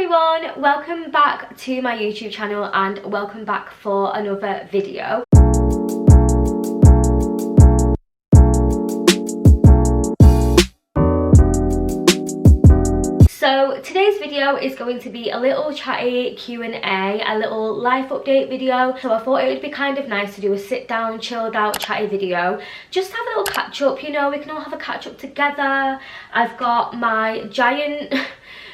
everyone, welcome back to my YouTube channel and welcome back for another video. So today's video is going to be a little chatty Q&A, a little life update video. So I thought it would be kind of nice to do a sit down, chilled out, chatty video. Just have a little catch up, you know, we can all have a catch up together. I've got my giant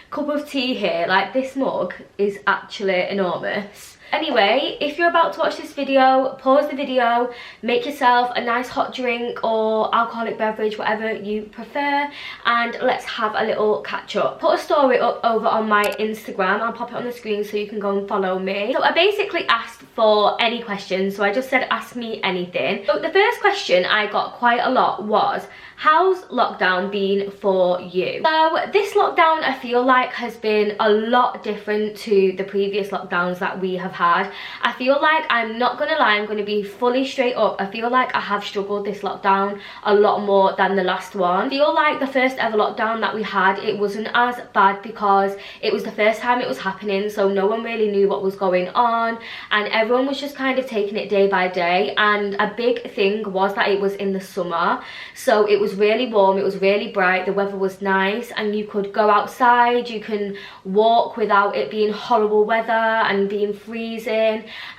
cup of tea here. Like, this mug is actually enormous. Anyway, if you're about to watch this video, pause the video, make yourself a nice hot drink or alcoholic beverage, whatever you prefer, and let's have a little catch up. Put a story up over on my Instagram. I'll pop it on the screen so you can go and follow me. So I basically asked for any questions, so I just said ask me anything. So the first question I got quite a lot was, how's lockdown been for you? So this lockdown I feel like has been a lot different to the previous lockdowns that we have had. I feel like, I'm not gonna lie, I'm gonna be fully straight up, I feel like I have struggled this lockdown a lot more than the last one. I feel like the first ever lockdown that we had, it wasn't as bad because it was the first time it was happening, so no one really knew what was going on and everyone was just kind of taking it day by day. And a big thing was that it was in the summer, so it was really warm, it was really bright, the weather was nice and you could go outside, you can walk without it being horrible weather and being freezing.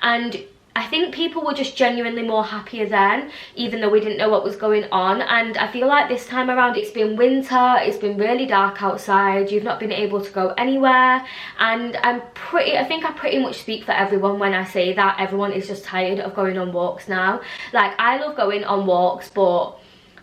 And I think people were just genuinely more happier then, even though we didn't know what was going on. And I feel like this time around it's been winter, it's been really dark outside, you've not been able to go anywhere, and I think I pretty much speak for everyone when I say that everyone is just tired of going on walks now. Like, I love going on walks, but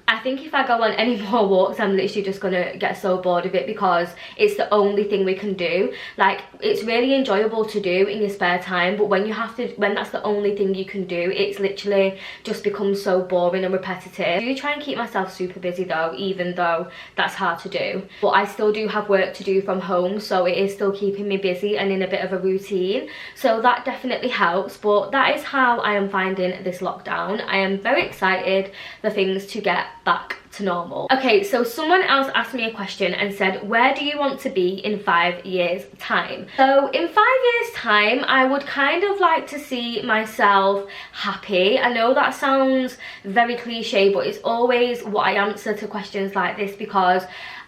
I think if I go on any more walks, I'm literally just gonna get so bored of it because it's the only thing we can do. Like, it's really enjoyable to do in your spare time, but when that's the only thing you can do, it's literally just becomes so boring and repetitive. I do try and keep myself super busy though, even though that's hard to do. But I still do have work to do from home, so it is still keeping me busy and in a bit of a routine. So that definitely helps, but that is how I am finding this lockdown. I am very excited for things to get back to normal. Okay, so someone else asked me a question and said, where do you want to be in 5 years time? So in 5 years time, I would kind of like to see myself happy. I know that sounds very cliche, but it's always what I answer to questions like this because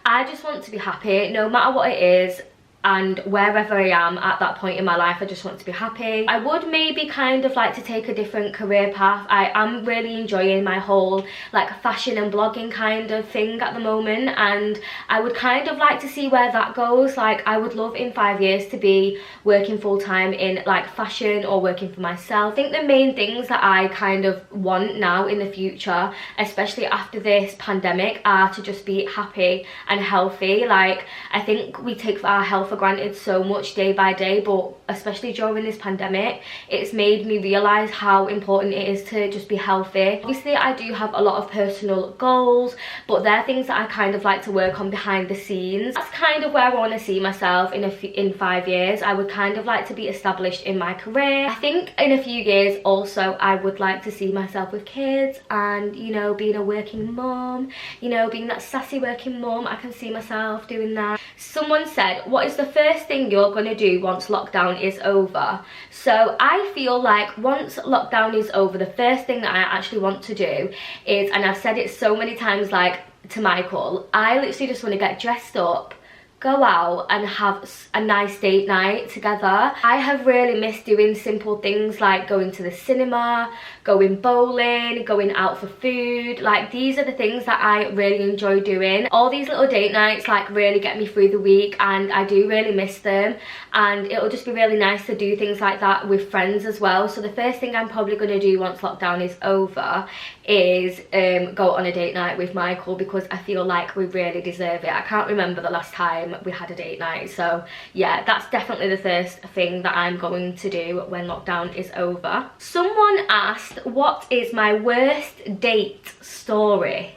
I just want to be happy no matter what it is. And wherever I am at that point in my life, I just want to be happy. I would maybe kind of like to take a different career path. I am really enjoying my whole like fashion and blogging kind of thing at the moment, and I would kind of like to see where that goes. Like, I would love in 5 years to be working full-time in like fashion or working for myself. I think the main things that I kind of want now in the future, especially after this pandemic, are to just be happy and healthy. Like, I think we take our health for granted so much day by day, but especially during this pandemic, it's made me realize how important it is to just be healthy. Obviously I do have a lot of personal goals, but they're things that I kind of like to work on behind the scenes. That's kind of where I want to see myself in 5 years. I would kind of like to be established in my career. I think in a few years also I would like to see myself with kids and, you know, being a working mom, you know, being that sassy working mom. I can see myself doing that. Someone said, what is the first thing you're going to do once lockdown is over? So I feel like once lockdown is over, the first thing that I actually want to do is, and I've said it so many times, like to Michael, I literally just want to get dressed up, go out and have a nice date night together. I have really missed doing simple things like going to the cinema, going bowling, going out for food. Like, these are the things that I really enjoy doing. All these little date nights like really get me through the week and I do really miss them, and it'll just be really nice to do things like that with friends as well. So the first thing I'm probably going to do once lockdown is over is go on a date night with Michael, because I feel like we really deserve it. I can't remember the last time we had a date night, so yeah, that's definitely the first thing that I'm going to do when lockdown is over. Someone asked, what is my worst date story?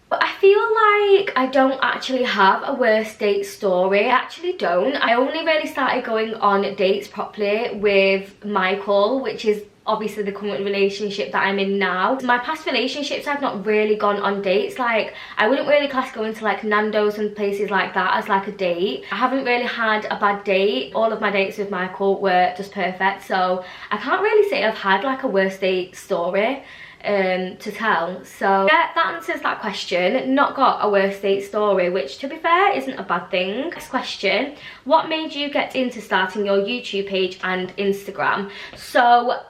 But I feel like I don't actually have a worst date story. I actually don't. I only really started going on dates properly with Michael, which is obviously the current relationship that I'm in now. My past relationships, I've not really gone on dates. Like, I wouldn't really class going to like Nando's and places like that as like a date. I haven't really had a bad date. All of my dates with Michael were just perfect, so I can't really say I've had like a worst date story to tell. So yeah, that answers that question. Not got a worst date story, which to be fair isn't a bad thing. Next question: what made you get into starting your YouTube page and Instagram? So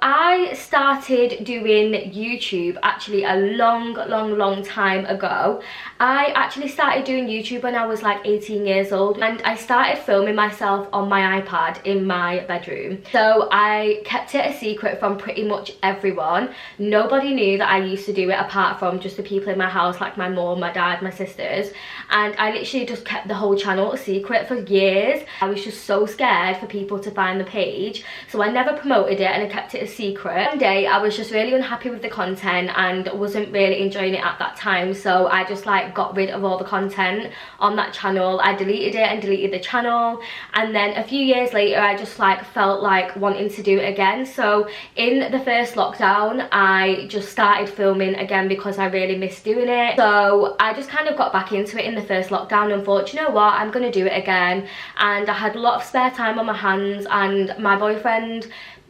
I started doing YouTube actually a long time ago. I actually started doing YouTube when I was like 18 years old, and I started filming myself on my iPad in my bedroom. So I kept it a secret from pretty much everyone. Nobody knew that I used to do it apart from just the people in my house, like my mom, my dad, my sisters, and I literally just kept the whole channel a secret for years. I was just so scared for people to find the page, so I never promoted it and I kept it a secret. One day I was just really unhappy with the content and wasn't really enjoying it at that time, so I just like got rid of all the content on that channel. I deleted it and deleted the channel, and then a few years later I just like felt like wanting to do it again. So in the first lockdown I just started filming again because I really missed doing it. So I just kind of got back into it in the first lockdown and thought, you know what, I'm gonna do it again. And I had a lot of spare time on my hands, and my boyfriend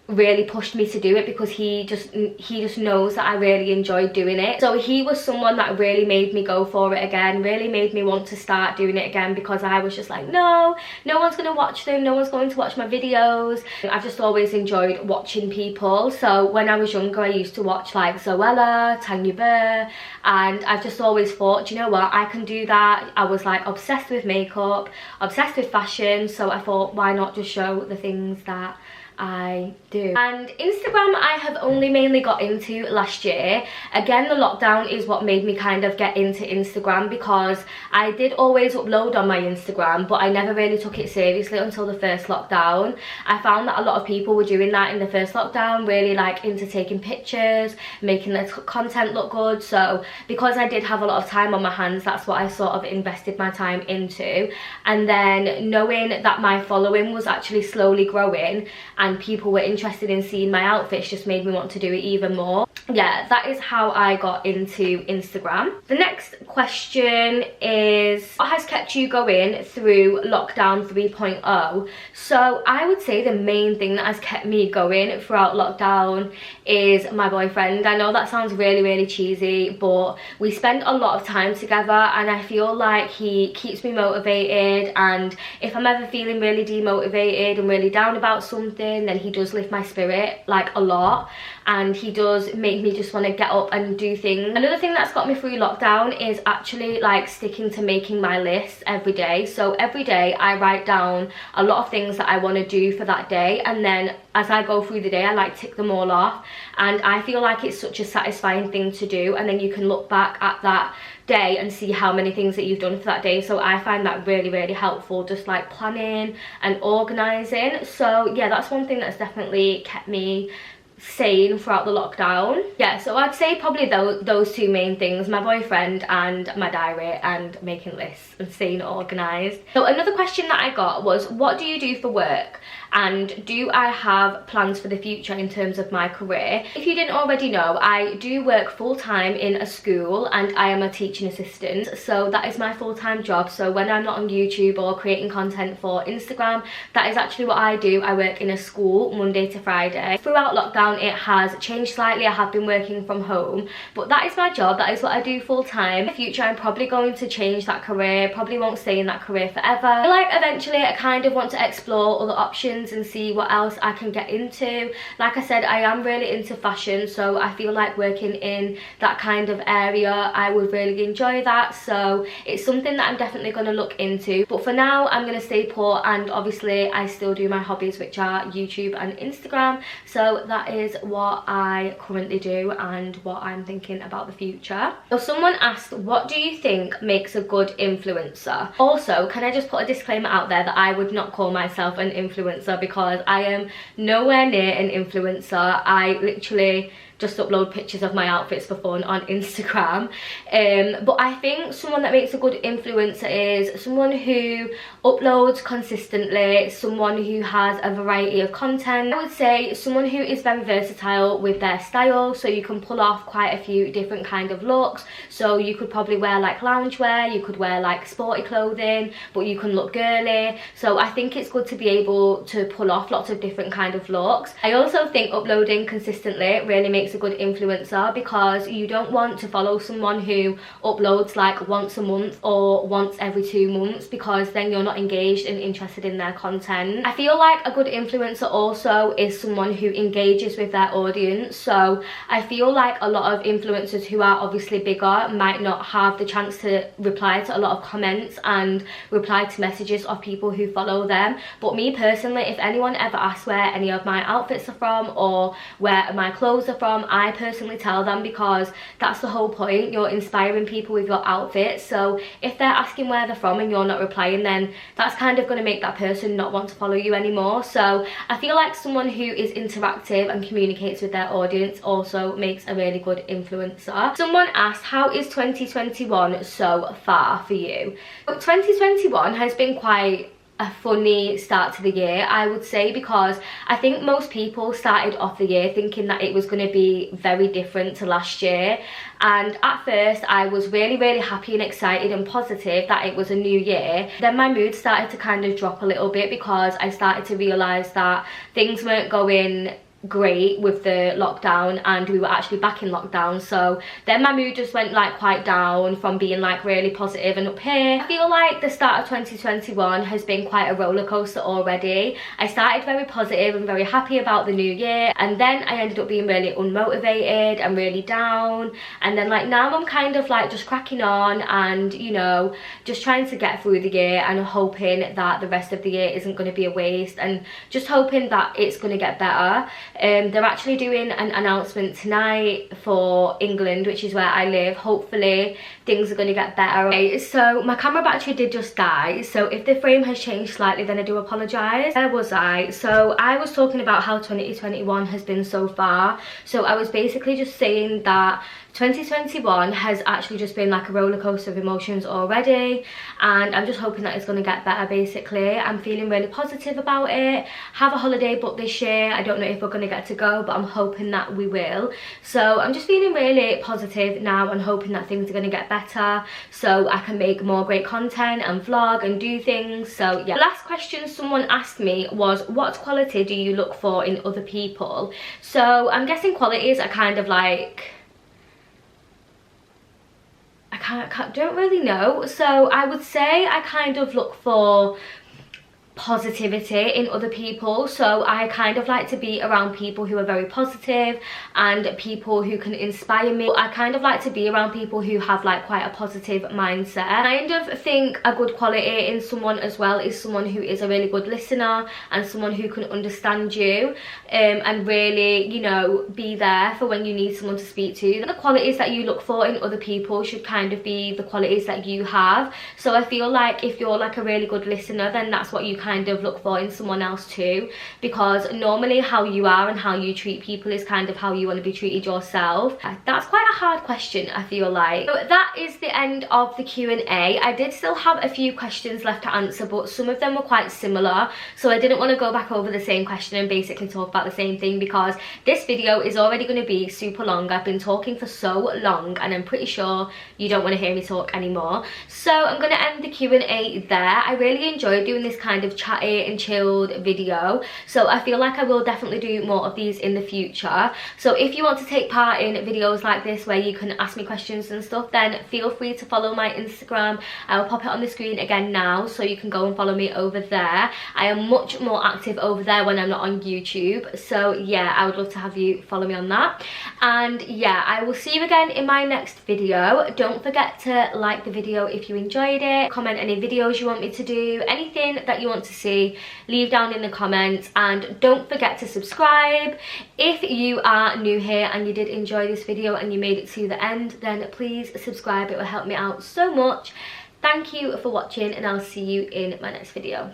really pushed me to do it because he just knows that I really enjoyed doing it. So he was someone that really made me go for it again, really made me want to start doing it again, because I was just like, no one's gonna watch them, no one's going to watch my videos. I've just always enjoyed watching people. So when I was younger I used to watch like Zoella, Tanya Burr, and I've just always thought, you know what, I can do that. I was like obsessed with makeup, obsessed with fashion, so I thought, why not just show the things that I do. And Instagram I have only mainly got into last year. Again, the lockdown is what made me kind of get into Instagram, because I did always upload on my Instagram, but I never really took it seriously until the first lockdown. I found that a lot of people were doing that in the first lockdown, really like into taking pictures, making their content look good. So because I did have a lot of time on my hands, that's what I sort of invested my time into. And then knowing that my following was actually slowly growing and people were interested in seeing my outfits just made me want to do it even more. Yeah, that is how I got into Instagram. The next question is, what has kept you going through lockdown 3.0? So I would say the main thing that has kept me going throughout lockdown is my boyfriend. I know that sounds really cheesy, but we spend a lot of time together and I feel like he keeps me motivated, and if I'm ever feeling really demotivated and really down about something, then he does lift my spirit like a lot, and he does make me just want to get up and do things. Another thing that's got me through lockdown is actually like sticking to making my list every day. So every day I write down a lot of things that I want to do for that day, and then as I go through the day I like tick them all off, and I feel like it's such a satisfying thing to do, and then you can look back at that day and see how many things that you've done for that day. So I find that really helpful, just like planning and organizing. So yeah, that's one thing that's definitely kept me sane throughout the lockdown. Yeah, so I'd say probably those two main things: my boyfriend and my diary and making lists and staying organized. So another question that I got was, what do you do for work, and do I have plans for the future in terms of my career? If you didn't already know, I do work full-time in a school and I am a teaching assistant, so that is my full-time job. So when I'm not on YouTube or creating content for Instagram, that is actually what I do. I work in a school Monday to Friday. Throughout lockdown it has changed slightly. I have been working from home, but that is my job, that is what I do full-time. In the future I'm probably going to change that career, probably won't stay in that career forever. I feel like eventually I kind of want to explore other options and see what else I can get into. Like I said, I am really into fashion, so I feel like working in that kind of area I would really enjoy that. So it's something that I'm definitely going to look into, but for now I'm going to stay put, and obviously I still do my hobbies, which are YouTube and Instagram. So that is what I currently do and what I'm thinking about the future. So someone asked, what do you think makes a good influencer? Also, can I just put a disclaimer out there that I would not call myself an influencer, because I am nowhere near an influencer. I literally just upload pictures of my outfits for fun on Instagram. But I think someone that makes a good influencer is someone who uploads consistently, someone who has a variety of content. I would say someone who is very versatile with their style, so you can pull off quite a few different kind of looks. So you could probably wear like loungewear, you could wear like sporty clothing, but you can look girly. So I think it's good to be able to pull off lots of different kind of looks. I also think uploading consistently really makes a good influencer, because you don't want to follow someone who uploads like once a month or once every 2 months, because then you're not engaged and interested in their content. I feel like a good influencer also is someone who engages with their audience. So I feel like a lot of influencers who are obviously bigger might not have the chance to reply to a lot of comments and reply to messages of people who follow them. But me personally, if anyone ever asks where any of my outfits are from or where my clothes are from, I personally tell them, because that's the whole point. You're inspiring people with your outfits. So if they're asking where they're from and you're not replying, then that's kind of going to make that person not want to follow you anymore. So I feel like someone who is interactive and communicates with their audience also makes a really good influencer. Someone asked, how is 2021 so far for you? 2021 has been quite a funny start to the year, I would say, because I think most people started off the year thinking that it was going to be very different to last year. And at first I was really happy and excited and positive that it was a new year. Then my mood started to kind of drop a little bit, because I started to realise that things weren't going great with the lockdown and we were actually back in lockdown. So then my mood just went like quite down from being like really positive and up here. I feel like the start of 2021 has been quite a roller coaster already. I started very positive and very happy about the new year, and then I ended up being really unmotivated and really down, and then like now I'm kind of like just cracking on and, you know, just trying to get through the year and hoping that the rest of the year isn't going to be a waste, and just hoping that it's going to get better. They're actually doing an announcement tonight for England, which is where I live. Hopefully things are going to get better. Okay, so my camera battery did just die, so if the frame has changed slightly then I do apologise. Where was I? So I was talking about how 2021 has been so far. So I was basically just saying that 2021 has actually just been like a roller coaster of emotions already, and I'm just hoping that it's going to get better. Basically, I'm feeling really positive about it. Have a holiday booked this year. I don't know if we're going to get to go, but I'm hoping that we will. So I'm just feeling really positive now and hoping that things are going to get better, so I can make more great content and vlog and do things. So yeah. The last question someone asked me was, what quality do you look for in other people? So I'm guessing qualities are kind of like, don't really know. So I would say I kind of look for positivity in other people. So I kind of like to be around people who are very positive and people who can inspire me. I kind of like to be around people who have like quite a positive mindset. I kind of think a good quality in someone as well is someone who is a really good listener and someone who can understand you and really, you know, be there for when you need someone to speak to. The qualities that you look for in other people should kind of be the qualities that you have. So I feel like if you're like a really good listener, then that's what you kind of look for in someone else too, because normally how you are and how you treat people is kind of how you want to be treated yourself. That's quite a hard question, I feel like. So that is the end of the Q&A. I did still have a few questions left to answer, but some of them were quite similar, so I didn't want to go back over the same question and basically talk about the same thing, because this video is already going to be super long. I've been talking for so long and I'm pretty sure you don't want to hear me talk anymore. So I'm going to end the Q&A there. I really enjoyed doing this kind of chatty and chilled video, so I feel like I will definitely do more of these in the future. So if you want to take part in videos like this where you can ask me questions and stuff, then feel free to follow my Instagram. I will pop it on the screen again now, so you can go and follow me over there. I am much more active over there when I'm not on YouTube, so yeah, I would love to have you follow me on that. And yeah, I will see you again in my next video. Don't forget to like the video if you enjoyed it, comment any videos you want me to do, anything that you want to see, leave down in the comments, and don't forget to subscribe. If you are new here and you did enjoy this video and you made it to the end, then please subscribe. It will help me out so much. Thank you for watching and I'll see you in my next video.